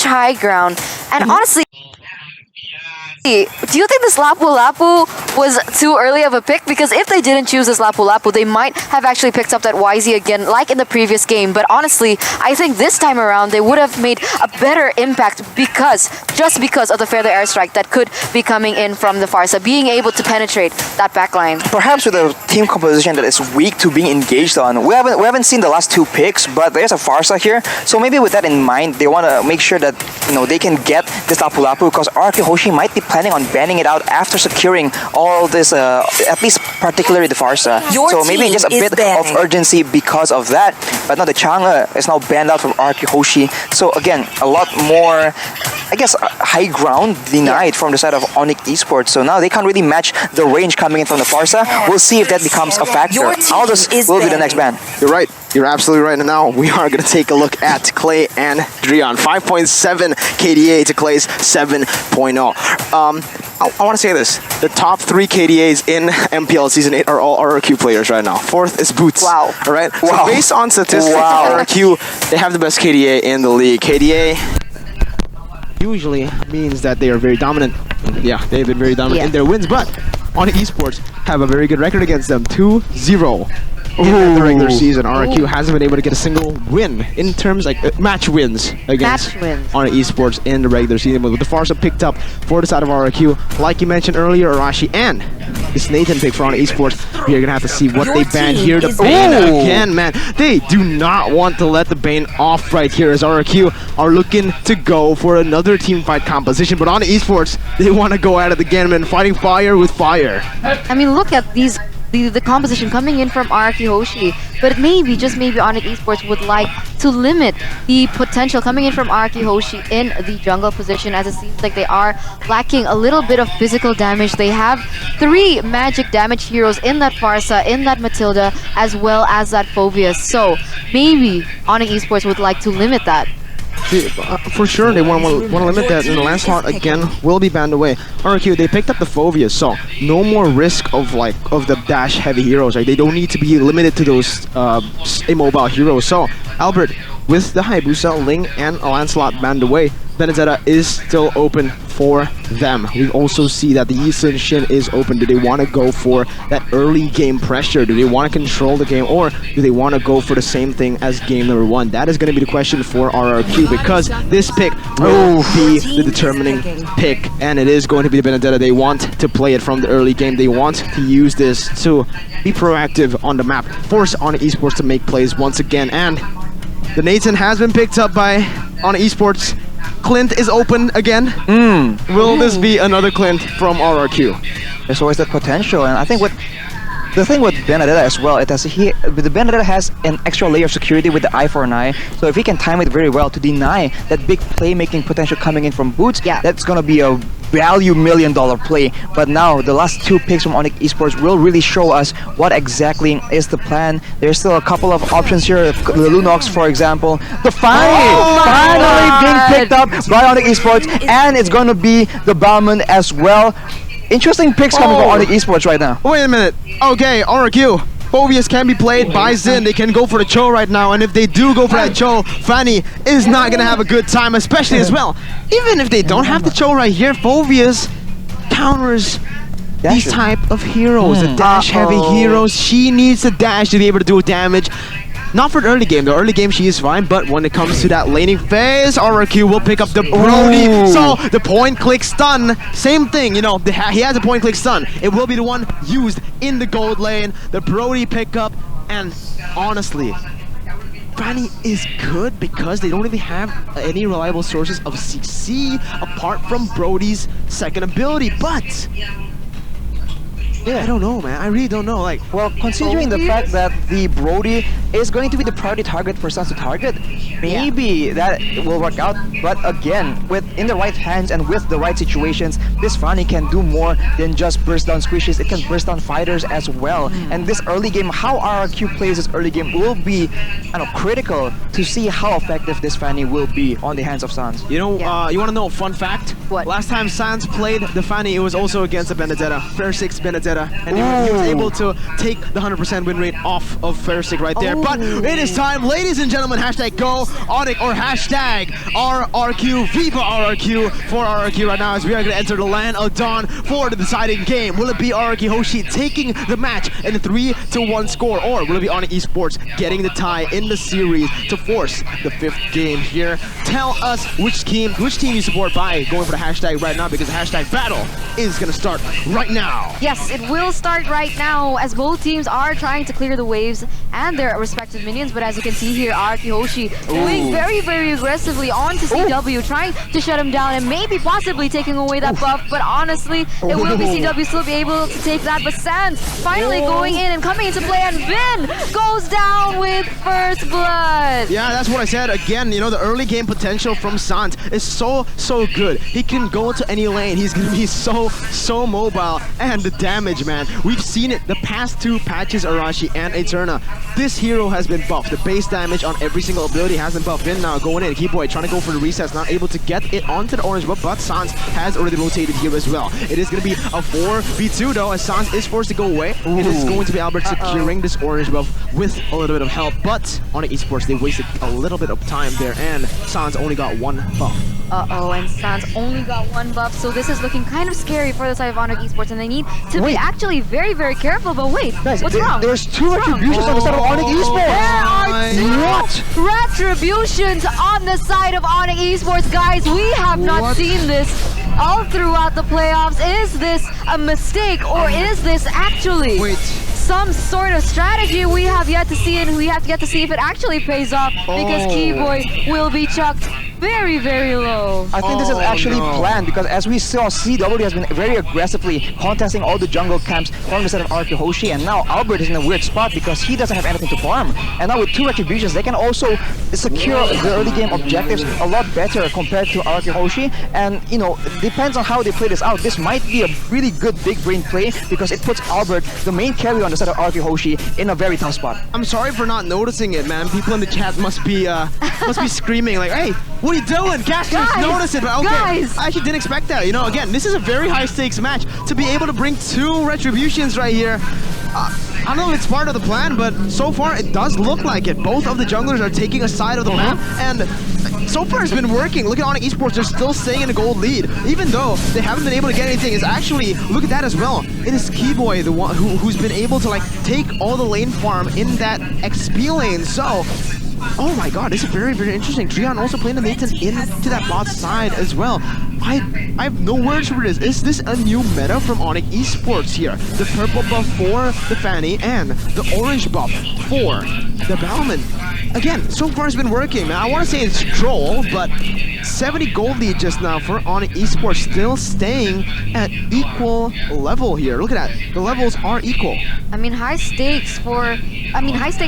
high ground. And honestly, do you think this Lapu Lapu was too early of a pick? Because if they didn't choose this Lapu Lapu, they might have actually picked up that YZ again, like in the previous game. But honestly, I think this time around, they would have made a better impact just because of the further airstrike that could be coming in from the Farsa, being able to penetrate that backline. Perhaps with a team composition that is weak to being engaged on. We haven't seen the last two picks, but there's a Farsa here. So maybe with that in mind, they want to make sure that they can get this Lapu Lapu, because RRQ Hoshi might be planning on banning it out after securing all this, at least particularly the Farsa. So maybe just a bit of urgency because of that. But now the Chang'e is now banned out from RRQ Hoshi. So again, a lot more, I guess, high ground denied from the side of ONIC Esports. So now they can't really match the range coming in from the Farsa. We'll see if that becomes a factor. Aldous will be the next ban. You're right. You're absolutely right. And now we are going to take a look at Clay and Drion. 5.7 KDA to Clay's 7.0. I want to say this. The top 3 KDAs in MPL Season 8 are all RRQ players right now. 4th is Boots. Wow. All right? So based on statistics, RRQ, they have the best KDA in the league. KDA usually means that they are very dominant. Yeah, they've been very dominant in their wins, but ONIC Esports have a very good record against them. 2-0. In the regular season, RRQ hasn't been able to get a single win in terms like match wins against ONIC Esports in the regular season. But with the Farsa picked up for the side of RRQ, like you mentioned earlier, Arashi and this Nathan pick for ONIC Esports, we are gonna have to see what they ban here. The Bane again, man. They do not want to let the Bane off right here, as RRQ are looking to go for another team fight composition. But ONIC Esports, they want to go at it again, man, fighting fire with fire. I mean, look at these. The composition coming in from RRQ Hoshi, but maybe, just maybe, ONIC Esports would like to limit the potential coming in from RRQ Hoshi in the jungle position, as it seems like they are lacking a little bit of physical damage. They have 3 magic damage heroes in that Farsa, in that Matilda, as well as that Phoveus. So maybe ONIC Esports would like to limit that. For sure, they want to limit that, and the Lancelot again will be banned away. RRQ, they picked up the Phoveus, so no more risk of the dash heavy heroes. Right? They don't need to be limited to those immobile heroes. So Albert, with the Hayabusa, Ling, and Lancelot banned away, Benedetta is still open for them. We also see that the Yi Sun Shin is open. Do they want to go for that early game pressure? Do they want to control the game, or do they want to go for the same thing as game number 1? That is going to be the question for RRQ, because this pick will be the determining pick, and it is going to be the Benedetta. They want to play it from the early game. They want to use this to be proactive on the map, force ONIC Esports to make plays once again, and the Nathan has been picked up by ONIC Esports. Clint is open again. Will this be another Clint from RRQ? There's always that potential, and I think the thing with Benedetta as well, the Benedetta has an extra layer of security with the eye for an eye. So if he can time it very well to deny that big playmaking potential coming in from Boots, that's gonna be a value $1 million play. But now the last 2 picks from ONIC Esports will really show us what exactly is the plan. There's still a couple of options here. The Lunox, for example. The finally being picked up by ONIC Esports, and it's gonna be the Bauman as well. Interesting picks coming from ONIC Esports right now. Wait a minute. Okay, RRQ. Phoveus can be played by Xin. They can go for the Cho right now, and if they do go for that Cho, Fanny is not going to have a good time, especially as well. Even if they don't have the Cho right here, Phoveus counters these type of heroes, the dash-heavy heroes. She needs to dash to be able to do damage. Not for the early game. The early game, she is fine, but when it comes to that laning phase, RRQ will pick up the Brody. So the point-click stun, same thing, he has a point-click stun. It will be the one used in the gold lane. The Brody pickup, and honestly, Fanny is good because they don't really have any reliable sources of CC apart from Brody's second ability, but I don't know, man. I really don't know. Well, considering the fact that the Brody is going to be the priority target for Suns to target, maybe that will work out. But again, in the right hands and with the right situations, this Fanny can do more than just burst down squishes. It can burst down fighters as well. And this early game, how RRQ plays this early game will be critical to see how effective this Fanny will be on the hands of Suns. You want to know a fun fact? What? Last time Suns played the Fanny, it was also against a Benedetta. Fair 6 Benedetta. And he was able to take the 100% win rate off of first stick right there. But it is time, ladies and gentlemen, hashtag go ONIC or hashtag RRQ, Viva RRQ for RRQ right now as we are going to enter the land of Dawn for the deciding game. Will it be RRQ Hoshi taking the match in a 3-1 score, or will it be ONIC Esports getting the tie in the series to force the 5th game here? Tell us which team you support by going for the hashtag right now, because the hashtag battle is going to start right now. Yes, it will start right now as both teams are trying to clear the waves and their respective minions. But as you can see here, RRQ Hoshi going very, very aggressively onto CW, trying to shut him down and maybe possibly taking away that buff. But honestly, it will be CW still be able to take that. But Sans finally going in and coming into play, and Vin goes down with first blood. Yeah, that's what I said. Again, you know, the early game potential from Sans is so good. He can go to any lane. He's going to be so mobile. And the damage, man. We've seen it the past 2 patches, Arashi and Eterna. This hero has been buffed. The base damage on every single ability has been buffed. Vin now going in. Keyboy trying to go for the resets, not able to get it onto the orange buff, but Sans has already rotated here as well. It is going to be a 4v2 though, as Sans is forced to go away. It is going to be Albert securing this orange buff with a little bit of help, but ONIC Esports, they wasted a little bit of time there, and Sans only got 1 buff. And Sans only got 1 buff, so this is looking kind of scary for the side of ONIC Esports, and they need to be actually very, very careful. But wait, guys, what's wrong? There's 2 retributions on the side of ONIC Esports. There are 2 retributions on the side of ONIC Esports. Guys, we have not seen this all throughout the playoffs. Is this a mistake, or is this actually some sort of strategy? We have yet to see, and we have yet to see if it actually pays off, because Keyboy will be chucked very, very low. I think this is actually planned, because as we saw, CW has been very aggressively contesting all the jungle camps from the side of RRQ Hoshi, and now Albert is in a weird spot because he doesn't have anything to farm. And now with 2 retributions, they can also secure the early game objectives a lot better compared to RRQ Hoshi. And you know, depends on how they play this out. This might be a really good big brain play, because it puts Albert, the main carry on the side of RRQ Hoshi, in a very tough spot. I'm sorry for not noticing it, man. People in the chat must be screaming like, "Hey, what are you doing? Cash just noticed it." But okay, I actually didn't expect that. You know, again, this is a very high stakes match. To be able to bring 2 retributions right here, I don't know if it's part of the plan, but so far it does look like it. Both of the junglers are taking a side of the map, and so far it's been working. Look at ONIC Esports, they're still staying in a gold lead. Even though they haven't been able to get anything, is actually, look at that as well. It is Keyboy, the one who's been able to like take all the lane farm in that XP lane. So, oh my god, this is very, very interesting. Trion also playing the Nathan into that bot side as well. I have no words for this. Is this a new meta from ONIC Esports here? The purple buff for the Fanny and the orange buff for the Bauman. Again, so far it's been working, man. I want to say it's troll, but 70 gold lead just now for ONIC Esports, still staying at equal level here. Look at that. The levels are equal. I mean, high stakes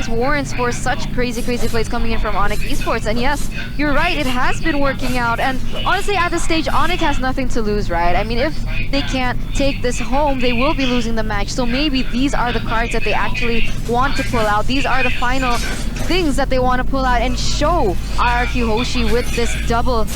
warrants for such crazy plays coming in from ONIC Esports. And yes, you're right, it has been working out. And honestly, at this stage, ONIC has nothing to lose, right? I mean, if they can't take this home, they will be losing the match. So maybe these are the cards that they actually want to pull out. These are the final things that they want to pull out and show RRQ Hoshi with this double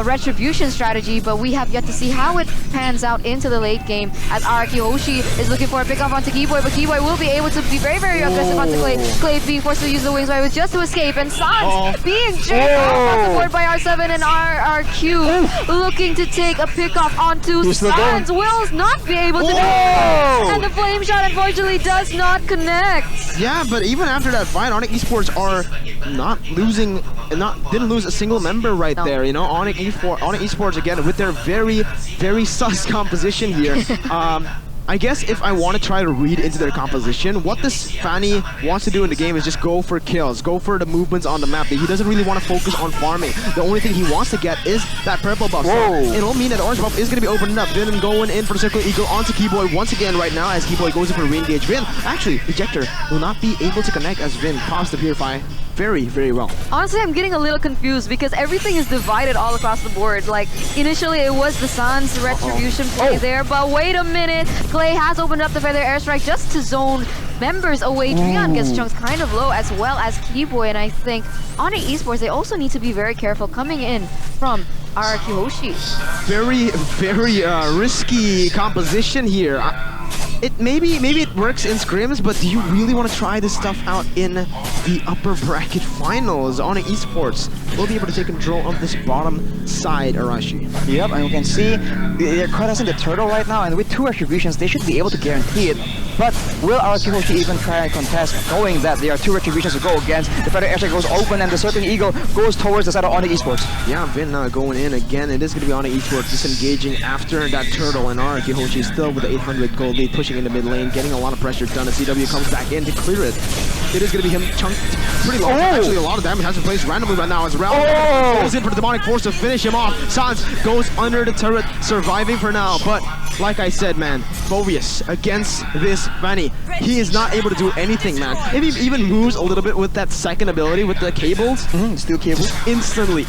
retribution strategy. But we have yet to see how it pans out into the late game, as RRQ Hoshi is looking for a pick off onto Keyboy, but Keyboy will be able to be very, very aggressive onto Clay. Clay being forced to use the wings by just to escape, and Sans being jerked off on the board by R7, and RRQ looking to take a pick off onto Sans. Will not be able to do it, and the flame shot unfortunately does not connect. Yeah, but even after that fight, ONIC Esports are not losing, didn't lose a single member right there. You know, ONIC Esports again with their very, very sus composition here. I guess if I want to try to read into their composition, what this Fanny wants to do in the game is just go for kills, go for the movements on the map. He doesn't really want to focus on farming. The only thing he wants to get is that purple buff. So it'll mean that the orange buff is going to be opening up. Vin going in for the Circle Eagle onto Keyboy once again right now, as Keyboy goes in for a re-engage. Vin, actually, Ejector will not be able to connect, as Vin caused the Purify very, very well. Honestly, I'm getting a little confused because everything is divided all across the board. Like, initially it was the Sans retribution play there, but wait a minute. Clay has opened up the Feather Airstrike just to zone members away. Trion gets chunks kind of low, as well as Keyboy, and I think ONIC Esports, they also need to be very careful coming in from RRQ Hoshi. Very, very risky composition here. maybe it works in scrims, but do you really want to try this stuff out in the upper bracket finals? ONIC Esports will be able to take control of this bottom side, Arashi. Yep, and you can see they're contesting the turtle right now, and with 2 retributions, they should be able to guarantee it. But will RRQ Hoshi even try and contest, knowing that there are 2 retributions to go against? The Feather Airstrike goes open, and the Circling Eagle goes towards the side of ONIC Esports. Yeah, Vin going in again. It is going to be ONIC Esports disengaging after that turtle, and RRQ Hoshi still with the 800 gold lead, pushing in the mid lane, getting a lot of pressure done as CW comes back in to clear it. It is going to be him chunked pretty low. Actually, a lot of damage has been placed randomly right now as Ralph goes in for the demonic force to finish him off. Sans goes under the turret, surviving for now, but like I said, man, Phoveus against this Fanny, he is not able to do anything, man. If he even moves a little bit with that second ability with the cables, Steel cables. instantly,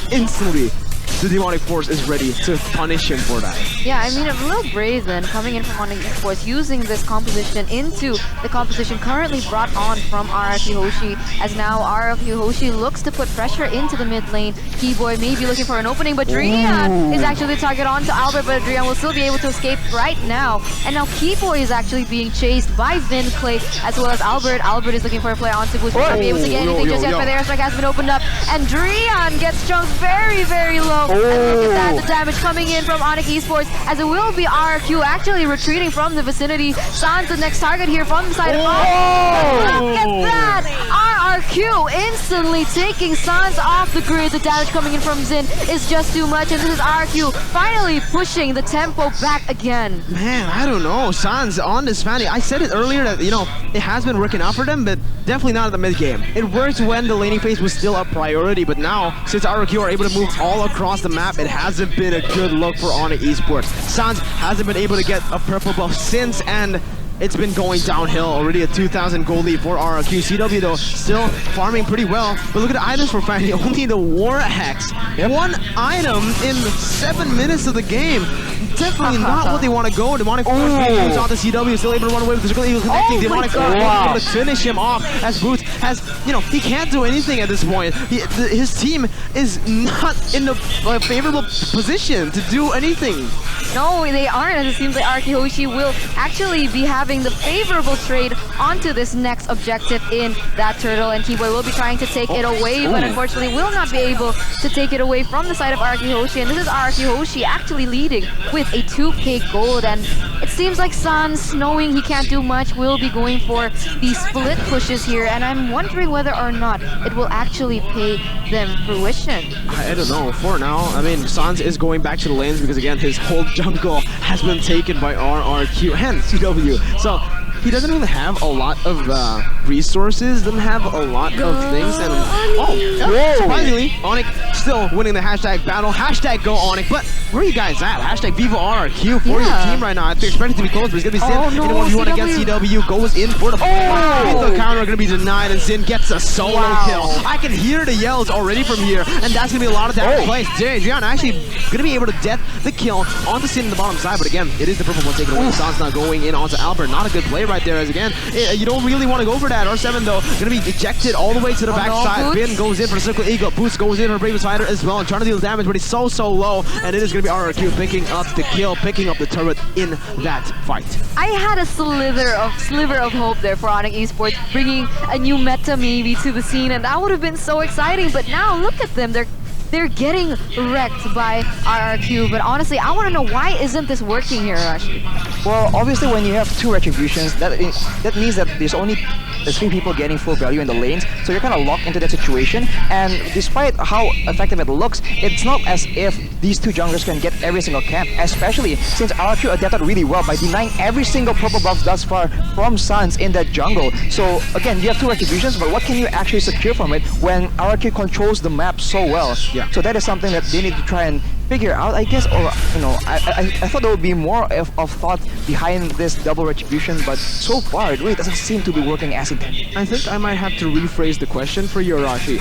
the demonic force is ready to punish him for that. Yeah, I mean, a little brazen coming in from ONIC Esports, using this composition into the composition currently brought on from RRQ Hoshi, as now RRQ Hoshi looks to put pressure into the mid lane. Keyboy may be looking for an opening, but Drian is actually the target onto Albert, but Drian will still be able to escape right now. And now Keyboy is actually being chased by Vin Clay as well as Albert. Albert is looking for a play onto Boost, will not be able to get anything just yet, but the airstrike has been opened up, and Drian gets chunked very, very low. And look at that, the damage coming in from ONIC Esports, as it will be RRQ actually retreating from the vicinity. Sans the next target here from the side of ONIC. Look at that! RRQ instantly taking Sans off the grid. The damage coming in from Xin is just too much, and this is RRQ finally pushing the tempo back again. Man, I don't know. Sans on this Fanny. I said it earlier that, you know, it has been working out for them, but definitely not at the mid game. It worked when the laning phase was still a priority, but now, since RRQ are able to move all across the map, it hasn't been a good look for ONIC Esports. Sans hasn't been able to get a purple buff since, and it's been going downhill. Already a 2,000 gold lead for RRQ. CW though, still farming pretty well. But look at the items for Fanny. Only the War Hex. One item in 7 minutes of the game. Definitely not what they want to go. Demonic Force moves on the CW, still able to run away with the Circle Eagle connecting. Demonic Force able to finish him off as Boots has, you know, he can't do anything at this point. His team is not in the favorable position to do anything. No, they aren't, as it seems like RRQ Hoshi will actually be having the favorable trade onto this next objective in that turtle, and Keyboy will be trying to take it away, but unfortunately will not be able to take it away from the side of RRQ Hoshi, and this is RRQ Hoshi actually leading with a 2k gold, and it seems like Sans, knowing he can't do much, will be going for the split pushes here, and I'm wondering whether or not it will actually pay them fruition. I don't know. For now, I mean, Sans is going back to the lanes because, again, his whole jungle has been taken by RRQ and CW. So he doesn't really have a lot of resources, doesn't have a lot of things, and surprisingly, ONIC still winning the hashtag battle. Hashtag go ONIC, but where are you guys at? Hashtag Viva RRQ for your team right now. I expect it to be close, but it's gonna be Sin. In a 1v1 against CW, goes in for the the counter, gonna be denied, and Sin gets a solo kill. I can hear the yells already from here, and that's gonna be a lot of damage placed. Jian actually gonna be able to death the kill onto Sin in the bottom side, but again, it is the purple one taken away. Sans now going in onto Albert. Not a good play right there, as again, you don't really want to go for that. R7 though, gonna be ejected all the way to the back side. Vin goes in for the Circle Eagle. Boost goes in for Bravest Fighter as well, trying to deal damage, but he's so low, and it is gonna be RRQ picking up the kill, picking up the turret in that fight. I had a sliver of hope there for ONIC Esports, bringing a new meta maybe to the scene, and that would have been so exciting, but now look at them, they're getting wrecked by RRQ, but honestly, I want to know, why isn't this working here, Rashi? Well, obviously when you have 2 retributions, that means that there's only 3 people getting full value in the lanes, so you're kind of locked into that situation, and despite how effective it looks, it's not as if these 2 junglers can get every single camp, especially since RRQ adapted really well by denying every single purple buff thus far from Sans in that jungle. So again, you have 2 retributions, but what can you actually secure from it when RRQ controls the map so well? Yeah. So that is something that they need to try and figure out, I guess, or you know, I thought there would be more of thought behind this double retribution, but so far it really doesn't seem to be working as intended. I think I might have to rephrase the question for you, Arashi.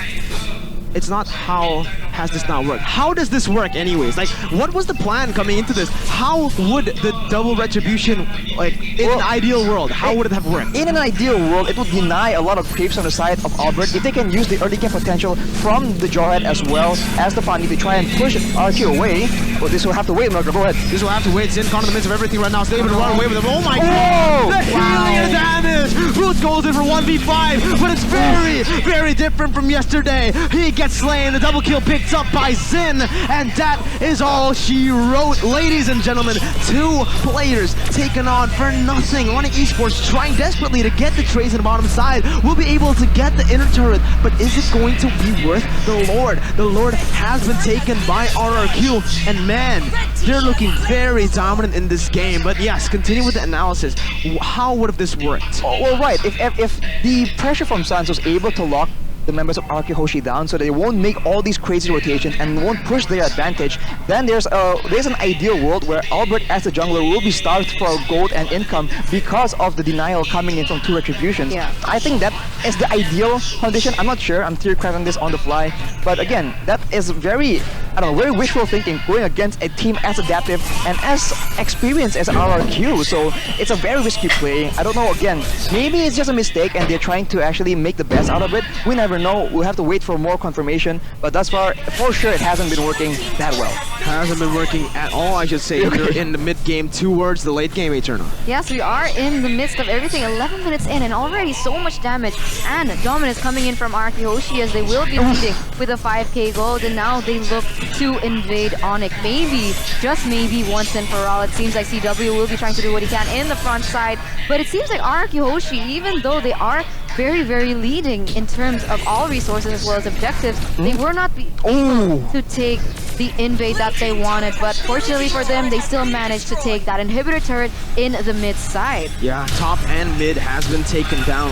It's not how has this not worked? How does this work anyways? Like, what was the plan coming into this? How would the double retribution, like, in an ideal world, how would it have worked? In an ideal world, it would deny a lot of creeps on the side of Albert if they can use the early game potential from the Jawhead as well as the Fanny to try and push RQ away. But this will have to wait, Marco. Go ahead. This will have to wait. Sin caught in the midst of everything right now. Still able to run away with him. Oh my god! The healing damage! Roots goes in for 1v5, but it's very, very different from yesterday. He gets slain. The double kill picked up by Zin, and that is all she wrote. Ladies and gentlemen, 2 players taken on for nothing. ONIC Esports trying desperately to get the trace on the bottom side. Will be able to get the inner turret, but is it going to be worth the Lord? The Lord has been taken by RRQ, and man, they're looking very dominant in this game. But yes, continue with the analysis. How would have this worked? Oh, well, right. If the pressure from Sans was able to lock the members of RRQ Hoshi down so they won't make all these crazy rotations and won't push their advantage, then there's an ideal world where Albert as the jungler will be starved for gold and income because of the denial coming in from 2 retributions. Yeah. I think that is the ideal condition. I'm not sure. I'm theorizing this on the fly. But again, that is very, very wishful thinking going against a team as adaptive and as experienced as RRQ. So it's a very risky play. I don't know, again, maybe it's just a mistake and they're trying to actually make the best out of it. We never know. We'll have to wait for more confirmation. But thus far, for sure, it hasn't been working that well. Hasn't been working at all, I should say. We're in the mid game towards the late game, Eternal. Yes, we are in the midst of everything. 11 minutes in and already so much damage and dominance coming in from RRQ Hoshi as they will be leading with a 5k gold, and now they look to invade ONIC. Maybe, just maybe, once and for all. It seems like CW will be trying to do what he can in the front side, but it seems like RRQ Hoshi, even though they are very, very leading in terms of all resources as well as objectives, they were not able to take the invade that they wanted, but fortunately for them, they still managed to take that inhibitor turret in the mid side. Yeah, top and mid has been taken down.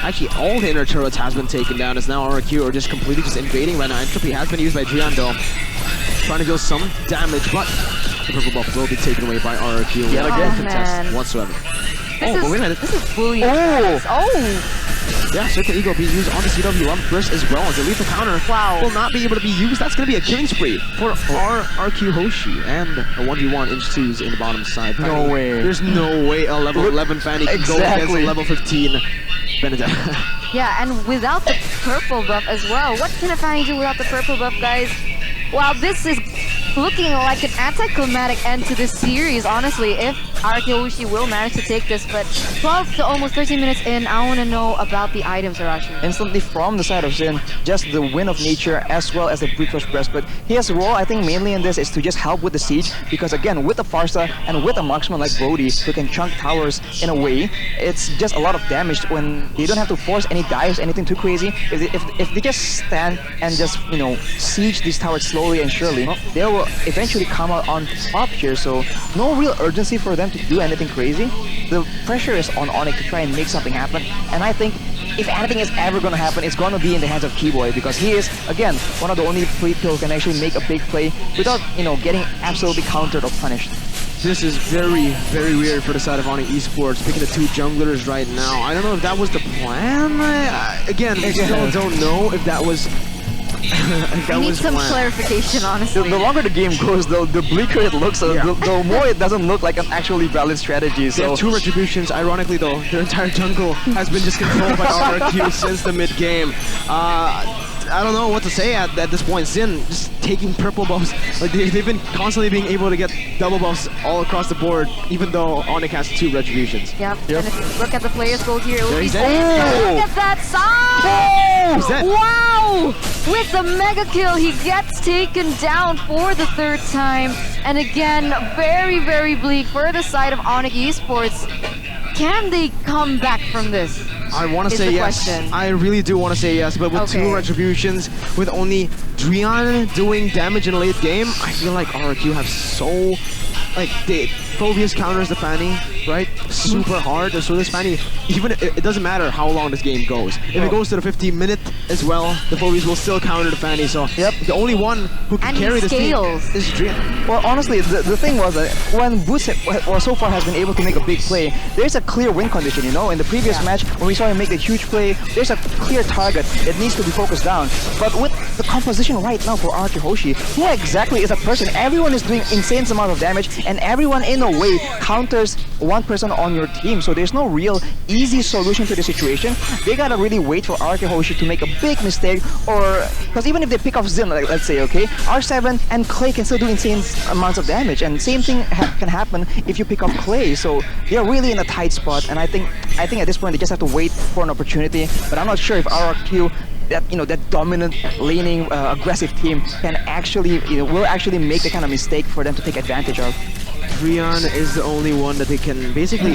Actually, all the inner turrets has been taken down, as now RRQ are just completely just invading right now. Entropy has been used by Jian though, trying to deal some damage, but the purple buff will be taken away by RRQ. Yet again, contest whatsoever. This but wait a minute. This is bullying. Yeah, Circuit Eagle being used on the CW Lump Burst as well as a lethal counter. Wow. Will not be able to be used. That's going to be a killing spree for RRQ Hoshi and a 1v1 inch 2s in the bottom side. No way. There's no way a level 11 Fanny can go against a level 15 Benedetta. Yeah, and without the purple buff as well. What can a Fanny do without the purple buff, guys? Wow, this is looking like an anticlimactic end to this series, honestly, if RRQ Hoshi will manage to take this. But 12 to almost 13 minutes in, I want to know about the items, Arashi. Instantly from the side of Zin, just the Wind of Nature as well as the Brute Crush Breast. But his role, I think, mainly in this is to just help with the siege, because again, with the Farsa and with a marksman like Brody who can chunk towers in a way, it's just a lot of damage when they don't have to force any dives, anything too crazy. If they just stand and just, siege these towers slowly and surely, they will eventually come out on top here. So no real urgency for them to do anything crazy. The pressure is on ONIC to try and make something happen, and I think if anything is ever going to happen, it's going to be in the hands of Keyboy, because he is, again, one of the only free kill who can actually make a big play without, getting absolutely countered or punished. This is very, very weird for the side of ONIC Esports, picking the 2 junglers right now. I don't know if that was the plan. Again, I still don't know if that was... I need some clarification, honestly. The longer the game goes, the bleaker it looks, the more it doesn't look like an actually valid strategy. So. They have 2 retributions. Ironically, though, their entire jungle has been just controlled by RRQ since the mid game. I don't know what to say at this point. Zin just taking purple buffs. Like they've been constantly being able to get double buffs all across the board, even though ONIC has 2 retributions. Yep. And if you look at the player's gold here, it will be he's Zin. Look at that side! He's dead. Wow! With the mega kill, he gets taken down for the 3rd time. And again, very, very bleak for the side of ONIC Esports. Can they come back from this? I want to say yes. Question. I really do want to say yes, but with 2 retributions, with only Drian doing damage in late game, I feel like RRQ have so like Phobius counters the Fanny, right? Super hard. So this Fanny, even it doesn't matter how long this game goes. If it goes to the 15-minute as well, the Phobius will still counter the Fanny. So the only one who can carry this team is Drian. Well, honestly, the thing was that when Boots so far has been able to make a big play, there's a clear win condition, you know? In the previous match, when we saw him make the huge play, there's a clear target that needs to be focused down. But with the composition right now for RRQ Hoshi, who exactly is a person? Everyone is doing insane amount of damage, and everyone in a way counters one person on your team. So there's no real easy solution to the situation. They gotta really wait for RRQ Hoshi to make a big mistake, or because even if they pick off Zin, like, let's say, okay, R7 and Clay can still do insane amounts of damage, and same thing can happen if you pick off Clay. So they're really in a tight spot, and I think at this point they just have to wait for an opportunity. But I'm not sure if RRQ, that dominant laning aggressive team can actually will actually make the kind of mistake for them to take advantage of. Drian is the only one that they can basically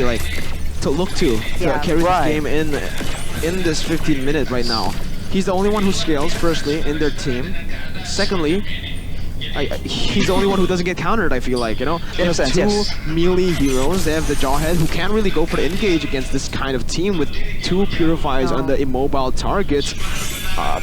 to look to carry this game in this 15-minute right now. He's the only one who scales, firstly, in their team. Secondly, he's the only one who doesn't get countered, I feel like, you know? They have two melee heroes. They have the Jawhead, who can't really go for the engage against this kind of team with two Purifies on the immobile targets.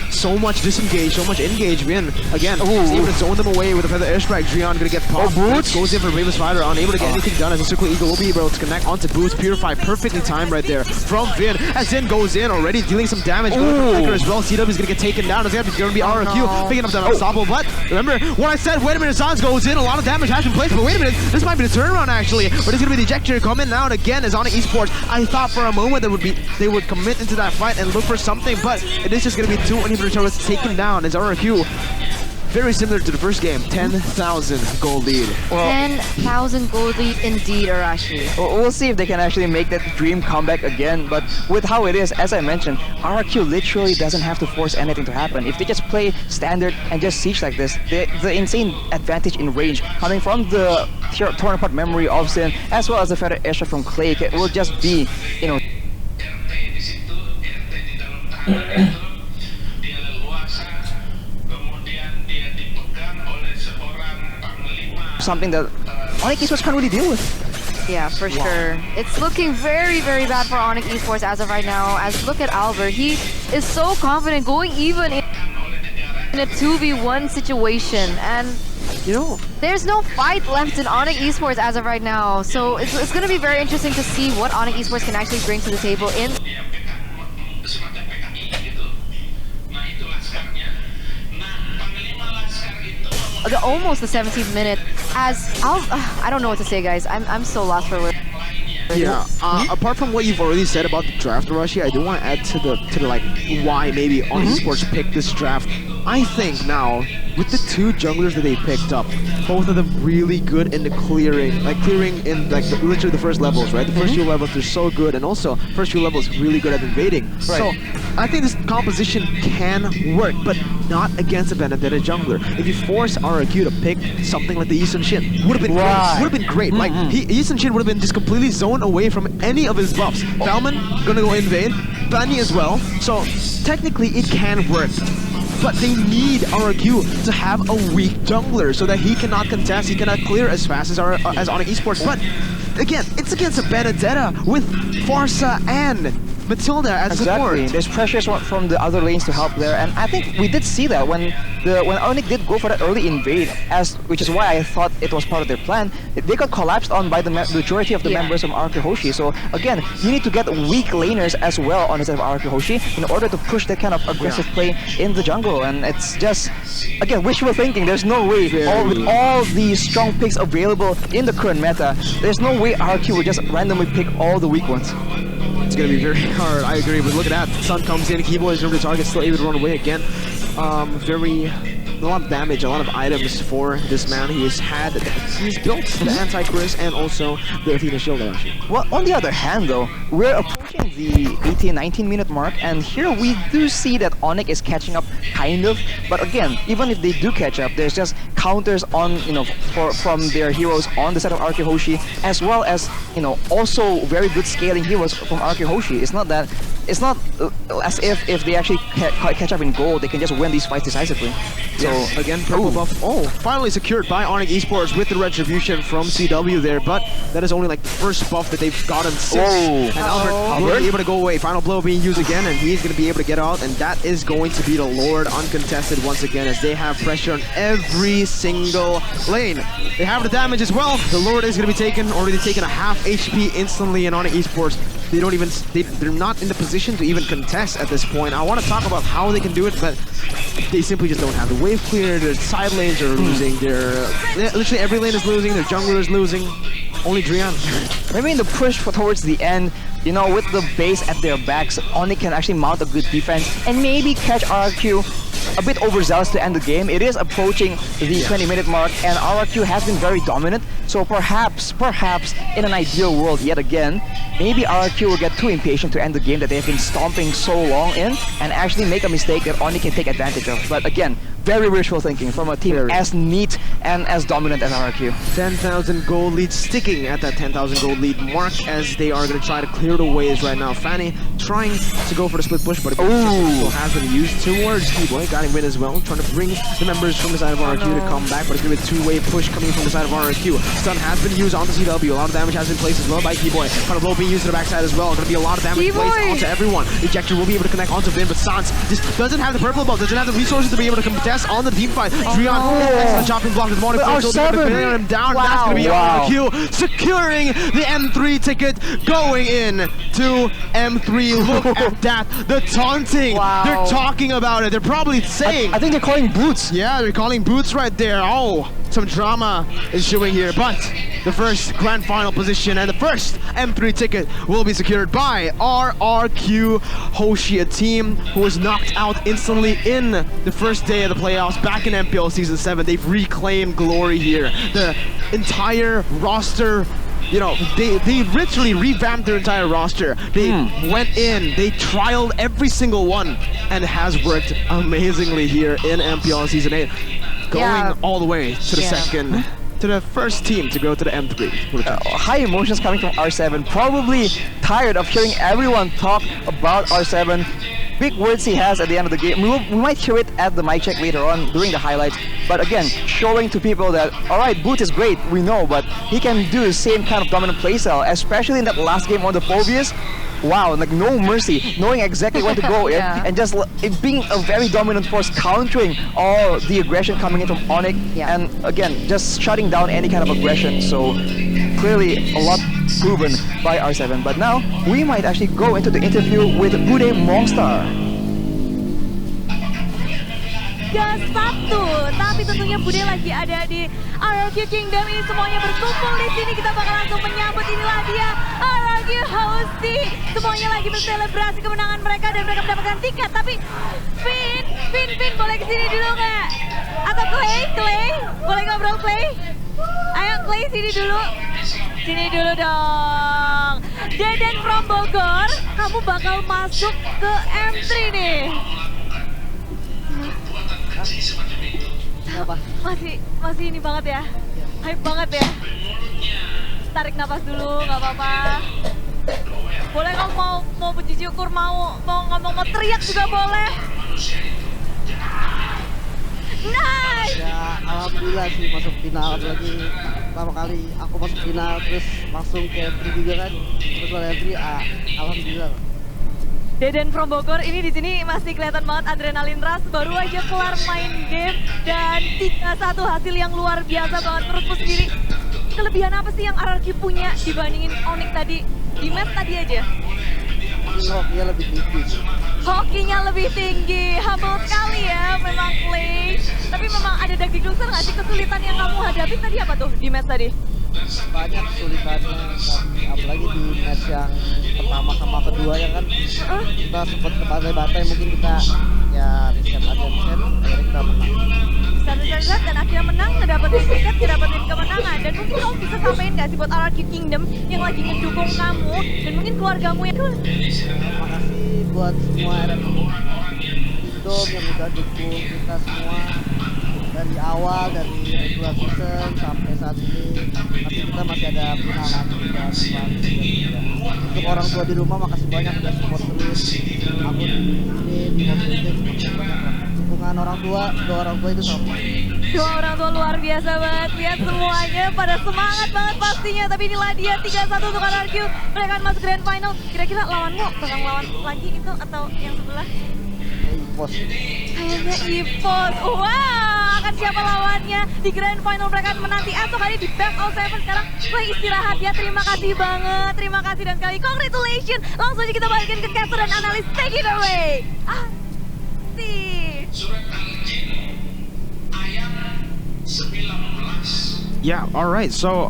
So much disengage, so much engage. Win again. He's able to zone them away with a feather airstrike. Drian gonna get popped. Boots goes in for Bravest Fighter, unable to get anything done as a Circle Eagle will be able to connect onto Boots. Purify perfectly timed right there from Vin. As Zin goes in already, dealing some damage. Going for as well. CW is gonna get taken down. It's gonna be RRQ picking up that unstoppable. But remember what I said? Wait a minute, Sans goes in. A lot of damage has been placed. But wait a minute, this might be the turnaround actually. But it's gonna be the ejector coming now and again as ONIC Esports. I thought for a moment they would commit into that fight and look for something, but it is just gonna be two inhibitor towers taken down as RRQ. Very similar to the first game, 10,000 gold lead. Well, 10,000 gold lead indeed, Arashi. We'll see if they can actually make that dream comeback again, but with how it is, as I mentioned, RRQ literally doesn't have to force anything to happen. If they just play standard and just siege like this, the insane advantage in range coming from the torn apart memory of Sin, as well as the feather airstrike from Clay, will just be, something that ONIC Esports can't really deal with. Yeah, for sure. It's looking very, very bad for ONIC Esports as of right now. As look at Albert, he is so confident going even in a 2v1 situation, and there's no fight left in ONIC Esports as of right now. So it's going to be very interesting to see what ONIC Esports can actually bring to the table in almost the 17th minute. As I don't know what to say, guys. I'm so lost for words. Yeah. Apart from what you've already said about the draft, Arashi, I do want to add to the like why maybe ONIC Esports picked this draft. I think now with the two junglers that they picked up, both of them really good in the clearing in literally the first levels, right? The first few levels they're so good, and also first few levels really good at invading. Right. So I think this composition can work, but not against a Benedetta jungler. If you force RRQ to pick something like the Yi Sun-shin, would have been great. Would have been great. Like Yi Sun-shin would have been just completely zoned away from any of his buffs. Falman gonna go invade, Bunny as well. So technically it can work. But they need RRQ to have a weak jungler so that he cannot contest, he cannot clear as fast as ONIC Esports. But again, it's against a Benedetta with Farsa and Matilda as support. There's pressures from the other lanes to help there, and I think we did see that when ONIC did go for that early invade, which is why I thought it was part of their plan. They got collapsed on by the majority of the members of RRQ Hoshi. So again, you need to get weak laners as well on the side of RRQ Hoshi in order to push that kind of aggressive play in the jungle. And it's just, again, wishful thinking. There's no way, with all the strong picks available in the current meta, there's no way RRQ would just randomly pick all the weak ones. It's gonna be very hard, I agree, but look at that. Sun comes in, Kibo is over the target, still able to run away again. A lot of damage, a lot of items for this man. He's built the anti-Chris and also the Athena shield actually. Well, on the other hand though, we're approaching the 18-19 minute mark, and here we do see that ONIC is catching up, kind of, but again, even if they do catch up, there's just counters on from their heroes on the side of RRQ Hoshi, as well as also very good scaling heroes from RRQ Hoshi. It's not as if they actually catch up in gold, they can just win these fights decisively. So again, purple buff. Oh, finally secured by ONIC Esports with the retribution from CW there, but that is only like the first buff that they've gotten since. And Albert will be able to go away. Final blow being used again, and he's going to be able to get out, and that is going to be the Lord uncontested once again, as they have pressure on every single lane. They have the damage as well. The Lord is going to be already taken a half HP instantly in ONIC Esports. They're not in the position to even contest at this point. I want to talk about how they can do it, but they simply just don't have the wave clear. Their side lanes are losing. Literally every lane is losing. Their jungler is losing. Only Drian. Maybe in the push towards the end, with the base at their backs, ONIC can actually mount a good defense and maybe catch RRQ a bit overzealous to end the game. It is approaching the 20-minute mark, and RRQ has been very dominant. So perhaps in an ideal world, yet again, maybe RRQ will get too impatient to end the game that they've been stomping so long in, and actually make a mistake that ONIC can take advantage of. But again, very wishful thinking from a team as neat and as dominant as RRQ. 10,000 gold lead, sticking at that 10,000 gold lead mark, as they are going to try to clear the ways right now. Fanny trying to go for the split push, but again, has been used towards T-Boy. Got him in as well, trying to bring the members from the side of RRQ to come back, but it's going to be a two-way push coming from the side of RRQ. Stun has been used onto CW. A lot of damage has been placed as well by T-Boy. Kind of blow being used to the backside as well. Going to be a lot of damage placed onto everyone. Ejector will be able to connect onto Vin, but Sans just doesn't have the purple buff, doesn't have the resources to be able to contest on the team fight. Drian, excellent chopping block with Morning Force, clearing him down. That's going to be RRQ securing the M3 ticket, going in to M3. Look at that, the taunting. They're talking about it. They're probably saying, I think they're calling boots. Yeah, they're calling boots right there. Oh, some drama is showing here, but the first grand final position and the first M3 ticket will be secured by RRQ Hoshi, a team who was knocked out instantly in the first day of the playoffs back in MPL Season 7. They've reclaimed glory here. The entire roster, they literally revamped their entire roster. They went in, they trialed every single one, and it has worked amazingly here in MPL Season 8. Going all the way to the second, to the first team to go to the M3. High emotions coming from R7. Probably tired of hearing everyone talk about R7. Big words he has at the end of the game. We might hear it at the mic check later on during the highlights. But again, showing to people that, alright, Boot is great, we know, but he can do the same kind of dominant playstyle, especially in that last game on the Phobias. Wow, like no mercy, knowing exactly when to go in, and just it being a very dominant force, countering all the aggression coming in from ONIC, and again, just shutting down any kind of aggression. So clearly a lot proven by R7. But now we might actually go into the interview with Bude Mongstar. Gas satu, tapi tentunya Bude lagi ada di RRQ Kingdom. Ini semuanya berkumpul di sini. Kita bakal langsung menyambut, inilah dia RRQ Hoshi. Semuanya lagi berselebrasi kemenangan mereka dan mereka mendapatkan tiket. Tapi Vin boleh kesini dulu nggak? Atau Clay, boleh ngobrol Clay? Ayo Clay sini dulu dong. Deden from Bogor, kamu bakal masuk ke M3 nih. Kenapa? Masih ini banget ya, hype banget ya. Tarik napas dulu, nggak apa-apa. Boleh kalau mau puji syukur, mau ngomong, mau teriak juga boleh. Nice. Ya alhamdulillah sih masuk final, apalagi pertama kali aku masuk final terus langsung ke M3 juga kan. Terus kalau M3 alhamdulillah. Deden from Bogor ini di sini masih kelihatan banget adrenalin rush, baru aja kelar main game dan 3-1, hasil yang luar biasa banget. Menurutmu sendiri, kelebihan apa sih yang RRQ punya dibandingin ONIC tadi di match tadi aja? Hokinya lebih tinggi. Hokinya lebih tinggi, humble sekali ya memang Clay. Tapi memang ada daging doser nggak sih kesulitan yang kamu hadapi tadi apa tuh di match tadi? Banyak kesulitannya, apalagi di match yang pertama sama kedua ya kan. Kita sempat ke bantai-bantai, mungkin kita ya reset akhirnya kita menang. Bisa dan akhirnya menang, ngedapetin tiket, ngedapetin kemenangan. Dan mungkin kamu bisa sampaikan nggak sih buat RRQ Kingdom yang lagi mendukung kamu dan mungkin keluargamu yang terima kasih buat semua RRQ Kingdom yang udah dukung kita semua. dari awal dari regular season sampai saat ini, tapi kita masih ada final nanti dan untuk orang tua di rumah makasih banyak udah support terus. Aku di mobil makasih banyak lah. Dukungan orang tua, dua orang tua itu sama. Dua orang tua luar biasa banget. Lihat semuanya pada semangat banget pastinya. Tapi inilah dia 3-1 untuk RRQ. Mereka akan masuk grand final. Kira-kira lawanmu bakal lawan lagi itu atau yang sebelah? Pos. Kayaknya EVOS. Wah, akan siapa lawannya di grand final? Mereka akan menanti esok hari di best of 7. Sekarang boleh istirahat ya. Terima kasih banget. Terima kasih dan sekali congratulations. Langsung aja kita balikin ke caster dan analis. Take it away. Yeah, alright, so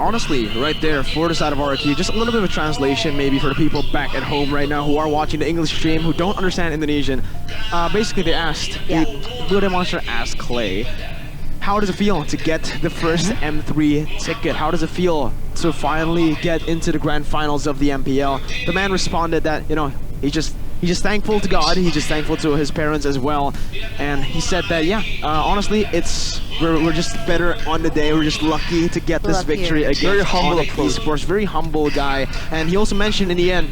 honestly, right there for the side of RRQ, just a little bit of a translation maybe for the people back at home right now who are watching the English stream who don't understand Indonesian. Basically they asked, Blue Monster asked Clay, how does it feel to get the first M3 ticket? How does it feel to finally get into the grand finals of the MPL? The man responded that, you know, he's just thankful to God, he's just thankful to his parents as well, and he said that honestly we're just better on the day, we're just lucky to get this victory against very humble ONIC Esports, very humble guy. And he also mentioned in the end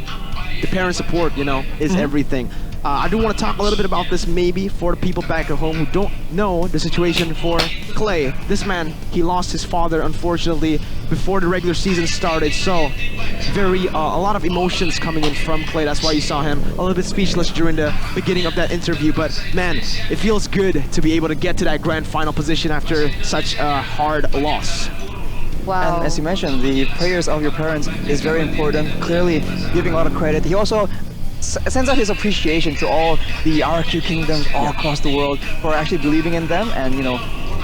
the parent support, you know, is everything. I do want to talk a little bit about this maybe for the people back at home who don't know the situation for Clay. This man, he lost his father unfortunately before the regular season started, so a lot of emotions coming in from Clay. That's why you saw him a little bit speechless during the beginning of that interview. But man, it feels good to be able to get to that grand final position after such a hard loss. Wow. And as you mentioned, the prayers of your parents is very important. Clearly giving a lot of credit. He also sends out his appreciation to all the RRQ kingdoms all across the world for actually believing in them, and you know,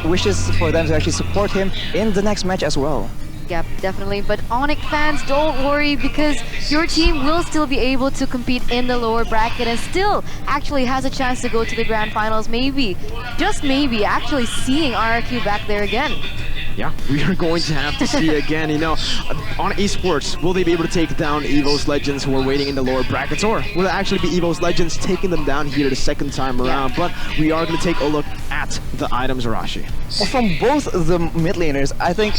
wishes for them to actually support him in the next match as well. Yep, definitely. But ONIC fans, don't worry, because your team will still be able to compete in the lower bracket and still actually has a chance to go to the grand finals. Maybe, just maybe, actually seeing RRQ back there again. Yeah, we are going to have to see again, you know, on esports, will they be able to take down EVO's Legends who are waiting in the lower brackets, or will it actually be EVO's Legends taking them down here the second time around? But we are going to take a look at the items, Arashi. Well, from both the mid laners, I think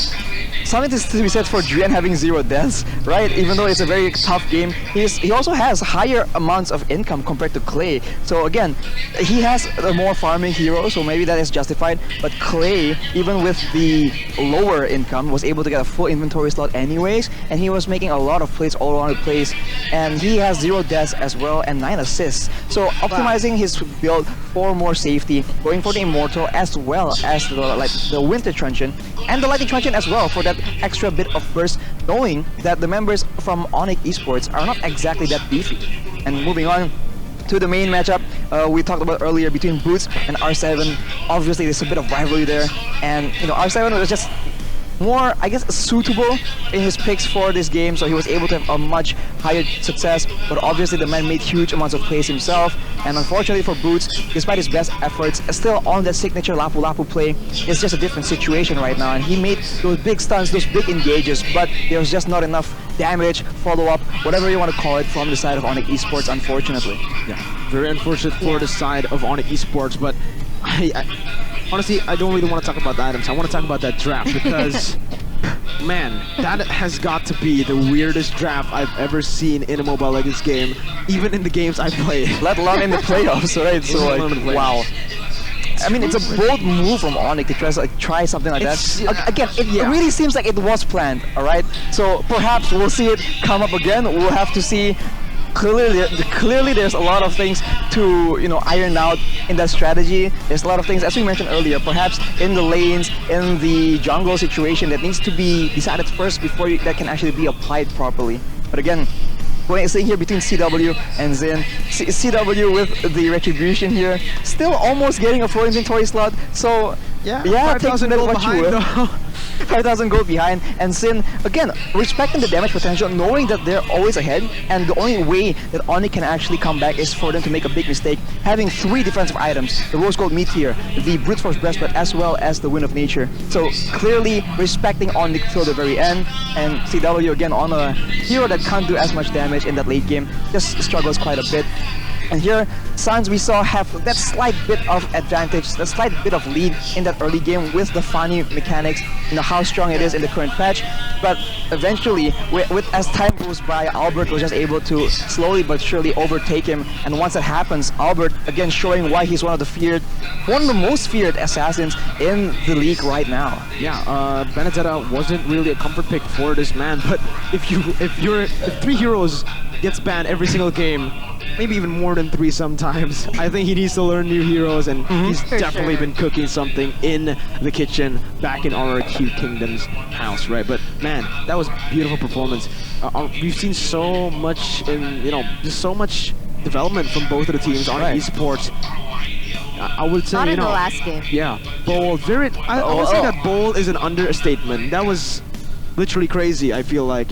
something to be said for Drian having 0 deaths, right? Even though it's a very tough game, he also has higher amounts of income compared to Clay. So again, he has a more farming hero, so maybe that is justified. But Clay, even with the lower income, was able to get a full inventory slot anyways, and he was making a lot of plays all around the place, and he has 0 deaths as well and 9 assists. So optimizing his build for more safety, going for the Immortal as well as the Winter Truncheon and the Lightning Truncheon as well for that extra bit of burst, knowing that the members from ONIC Esports are not exactly that beefy. And moving on to the main matchup we talked about earlier between Boots and R7. Obviously there's a bit of rivalry there, and you know, R7 was just more, I guess, suitable in his picks for this game, so he was able to have a much higher success. But obviously the man made huge amounts of plays himself, and unfortunately for Boots, despite his best efforts, still on that signature Lapu Lapu play, it's just a different situation right now, and he made those big stuns, those big engages, but there was just not enough damage, follow-up, whatever you want to call it, from the side of ONIC Esports, unfortunately. Yeah, very unfortunate for the side of ONIC Esports, but honestly, I don't really want to talk about the items. I want to talk about that draft because, man, that has got to be the weirdest draft I've ever seen in a Mobile Legends game, even in the games I played. Let alone in the playoffs, right? So like, wow. I mean, it's a bold move from ONIC to try something like that. Again, it really seems like it was planned, alright? So perhaps we'll see it come up again. We'll have to see. Clearly there's a lot of things to, you know, iron out in that strategy. There's a lot of things, as we mentioned earlier, perhaps in the lanes, in the jungle situation that needs to be decided first before that can actually be applied properly. But again, staying here between CW and Zin. CW with the Retribution here, still almost getting a full inventory slot, so yeah, 5,000 gold behind. 5,000 gold behind, and Sin, again, respecting the damage potential, knowing that they're always ahead, and the only way that ONIC can actually come back is for them to make a big mistake, having 3 defensive items, the Rose Gold Meteor, the Brute Force Breastplate, as well as the Wind of Nature. So clearly respecting ONIC till the very end, and CW again on a hero that can't do as much damage in that late game, just struggles quite a bit. And here, Suns we saw have that slight bit of advantage, that slight bit of lead in that early game with the funny mechanics, how strong it is in the current patch. But eventually, as time goes by, Albert was just able to slowly but surely overtake him. And once that happens, Albert again showing why he's one of the most feared assassins in the league right now. Yeah, Benedetta wasn't really a comfort pick for this man, but if 3 heroes gets banned every single game, maybe even more than 3 sometimes, I think he needs to learn new heroes, and he's definitely been cooking something in the kitchen back in RRQ Kingdom's house, right? But man, that was beautiful performance. We've seen so much just so much development from both of the teams on esports. I would say, Not in the last game. Yeah, bold. I would say that bold is an understatement. That was literally crazy. I feel like,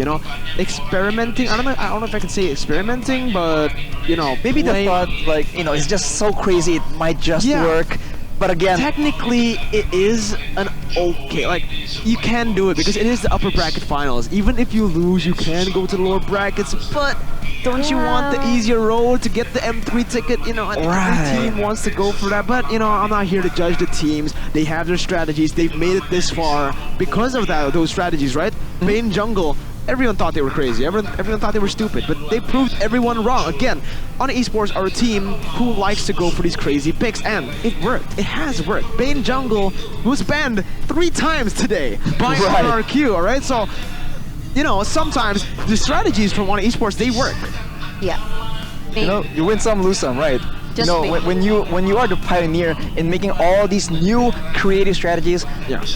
experimenting. I don't know if I can say experimenting, but Maybe the thought, like, it's just so crazy it might just work. But again, technically it is an okay, like, you can do it because it is the upper bracket finals. Even if you lose, you can go to the lower brackets, but don't you want the easier road to get the M3 ticket? And every team wants to go for that. But I'm not here to judge the teams. They have their strategies. They've made it this far because of those strategies, right? Bane Jungle, everyone thought they were crazy. Everyone thought they were stupid, but they proved everyone wrong. Again, ONIC Esports are a team who likes to go for these crazy picks, and it worked. It has worked. Bane Jungle was banned 3 times today by RRQ, alright? So, sometimes the strategies from ONIC Esports, they work. Yeah. You win some, lose some, right? Just when you are the pioneer in making all these new creative strategies,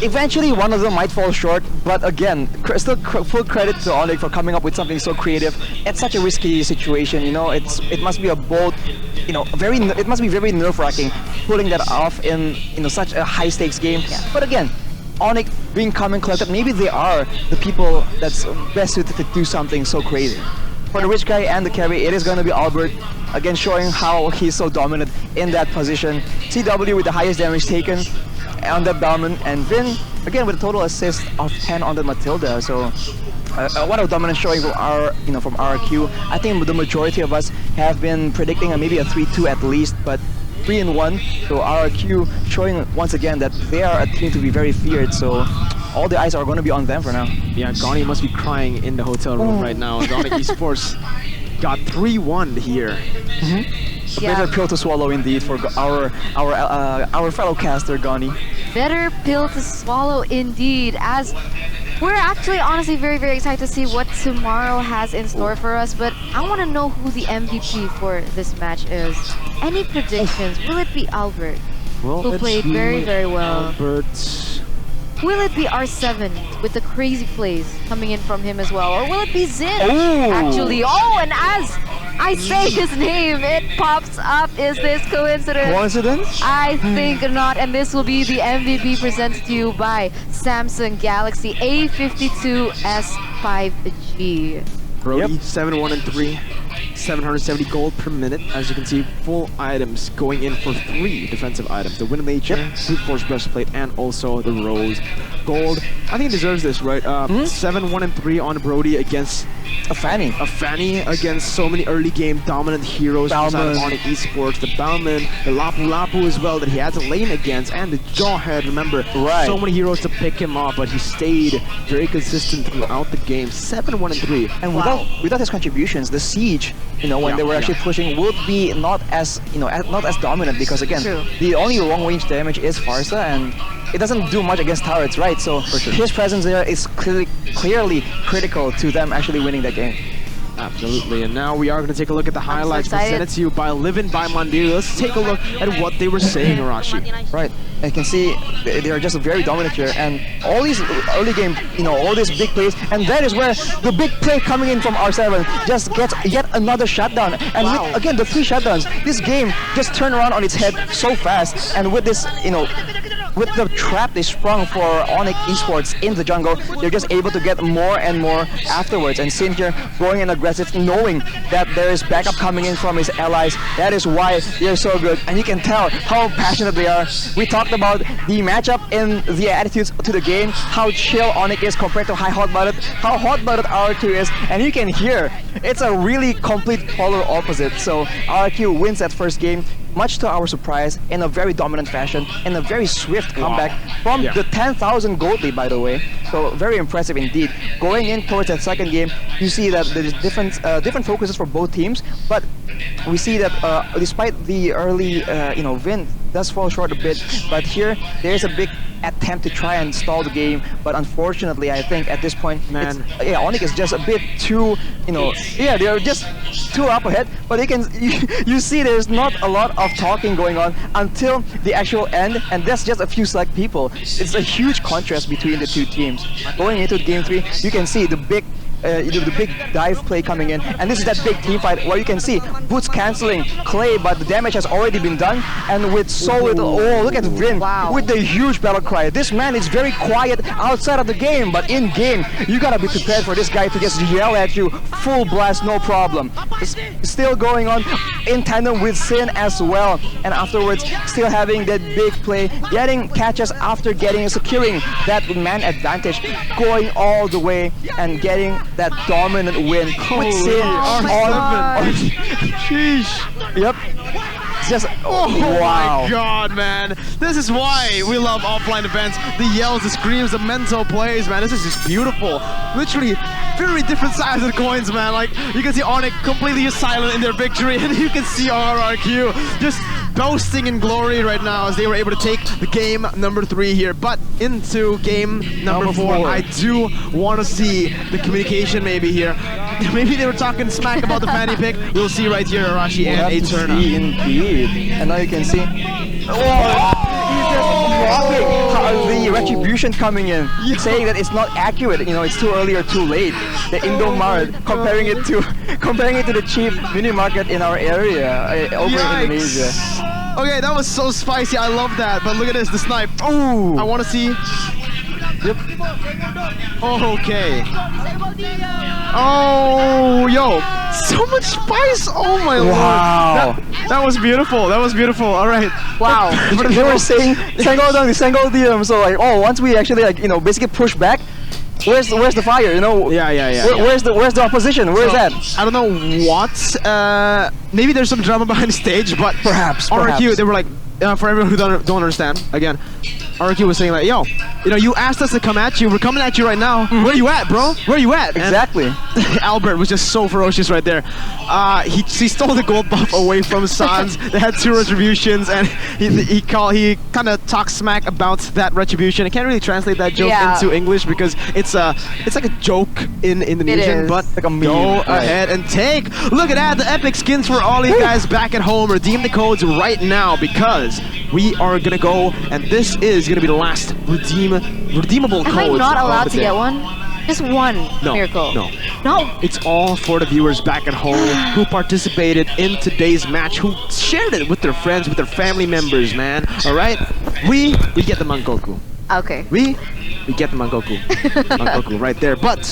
eventually one of them might fall short. But again, still full credit to ONIC for coming up with something so creative. It's such a risky situation, it must be a bold, it must be very nerve-wracking pulling that off in such a high-stakes game. But again, ONIC being calm and collected, maybe they are the people that's best suited to do something so crazy. For the rich guy and the carry, it is going to be Albert, again showing how he's so dominant in that position. CW with the highest damage taken on that Bauman, and Vin, again with a total assist of 10 on the Matilda. So one of dominant showing from from RRQ. I think the majority of us have been predicting maybe a 3-2 at least, but 3-1. So RRQ showing once again that they are a team to be very feared. So all the eyes are going to be on them for now. Yeah, Gani must be crying in the hotel room right now. ONIC Esports got 3-1 here. A bitter pill to swallow indeed for our fellow caster Gani. Bitter pill to swallow indeed, as we're actually honestly very, very excited to see what tomorrow has in store for us. But I want to know who the MVP for this match is. Any predictions? Will it be Albert, who played very, very well? Albert. Will it be R7 with the crazy plays coming in from him as well? Or will it be Zin? Actually, and as I say his name, it pops up. Is this coincidence? Coincidence? I think not, and this will be the MVP presented to you by Samsung Galaxy A52s 5G. Brody, 7-1-3. 770 gold per minute. As you can see, full items going in for 3 defensive items. The Windmaker, Brute Force Breastplate, and also the Rose Gold. I think he deserves this, right? 7-1-3 on Brody against a Fanny. A Fanny against so many early game dominant heroes on ONIC Esports. The Bauman, the Lapu Lapu as well that he had to lane against, and the Jawhead, remember. So many heroes to pick him up, but he stayed very consistent throughout the game. 7-1-3. And without his contributions, the Siege, when they were actually pushing, would be not as dominant, because again, the only long range damage is Farsa, and it doesn't do much against turrets, right? So his presence there is clearly critical to them actually winning that game. Absolutely, and now we are going to take a look at the highlights presented to you by Livin by Mandiri. Let's take a look at what they were saying, Arashi. Right, I can see they are just very dominant here, and all these early game, all these big plays, and that is where the big play coming in from R7 just gets yet another shutdown. And with, again, the 3 shutdowns, this game just turned around on its head so fast, and with this, with the trap they sprung for ONIC Esports in the jungle, they're just able to get more and more afterwards. And Sin here going in aggressive, knowing that there is backup coming in from his allies. That is why they're so good, and you can tell how passionate they are. We talked about the matchup in the attitudes to the game, how chill ONIC is compared to how hot-blooded RRQ is, and you can hear it's a really complete polar opposite. So RRQ wins that first game, much to our surprise, in a very dominant fashion, in a very swift comeback from the 10,000 gold lead, by the way. So very impressive indeed. Going in towards that second game, you see that there's different focuses for both teams, but we see that despite the early win does fall short a bit, but here there's a big attempt to try and stall the game, but unfortunately I think at this point ONIC is just a bit too they're just too up ahead, but you see there's not a lot of talking going on until the actual end, and that's just a few select people. It's a huge contrast between the two teams. Going into game 3, you can see the big dive play coming in, and this is that big team fight where you can see Boots cancelling Clay, but the damage has already been done, and with so little, look at Vin with the huge battle cry. This man is very quiet outside of the game, but in game you gotta be prepared for this guy to just yell at you full blast, no problem. It's still going on in tandem with Sin as well, and afterwards still having that big play, getting catches after securing that man advantage, going all the way and getting that dominant win with Sin on. Sheesh. Yep. It's just wow. My god, man. This is why we love offline events. The yells, the screams, the mental plays, man. This is just beautiful. Literally very different sides of the coins, man. Like, you can see ONIC completely silent in their victory, and you can see RRQ just boasting in glory right now as they were able to take the game number 3 here. But into game number 4, I do want to see the communication maybe here. Maybe they were talking smack about the fanny pick. We'll see right here, Arashi and Eterna. Indeed. And now you can see. He's just blocking the retribution coming in, saying that it's not accurate. It's too early or too late. The Indomart, comparing it to the cheap mini market in our area over in Indonesia. Okay, that was so spicy. I love that. But look at this, the snipe. Oh, I want to see. Yep. Oh, okay. Oh, yo, so much spice. Oh my lord. That was beautiful. That was beautiful. All right. Wow. They were saying Senggol DM. So like, once we actually basically push back, where's the fire? Yeah. Where's the opposition? Where's that? I don't know what. Maybe there's some drama behind the stage, but perhaps. RRQ, they were like, for everyone who don't understand, again, RRQ was saying like, yo, you asked us to come at you. We're coming at you right now. Where you at, bro? Where you at? Exactly. And Albert was just so ferocious right there. He stole the gold buff away from Sans. They had 2 retributions, and he kind of talked smack about that retribution. I can't really translate that joke into English because it's like a joke in Indonesian, but like a meme. Go ahead and take. Look at that, the epic skins for all you guys back at home. Redeem the codes right now because we are gonna go, and this is gonna be the last redeemable code. Am I not allowed to get one? Just one miracle. No. It's all for the viewers back at home who participated in today's match, who shared it with their friends, with their family members, man. All right? We get the Mangoku. Okay. We get the Mangoku. Mangoku right there. But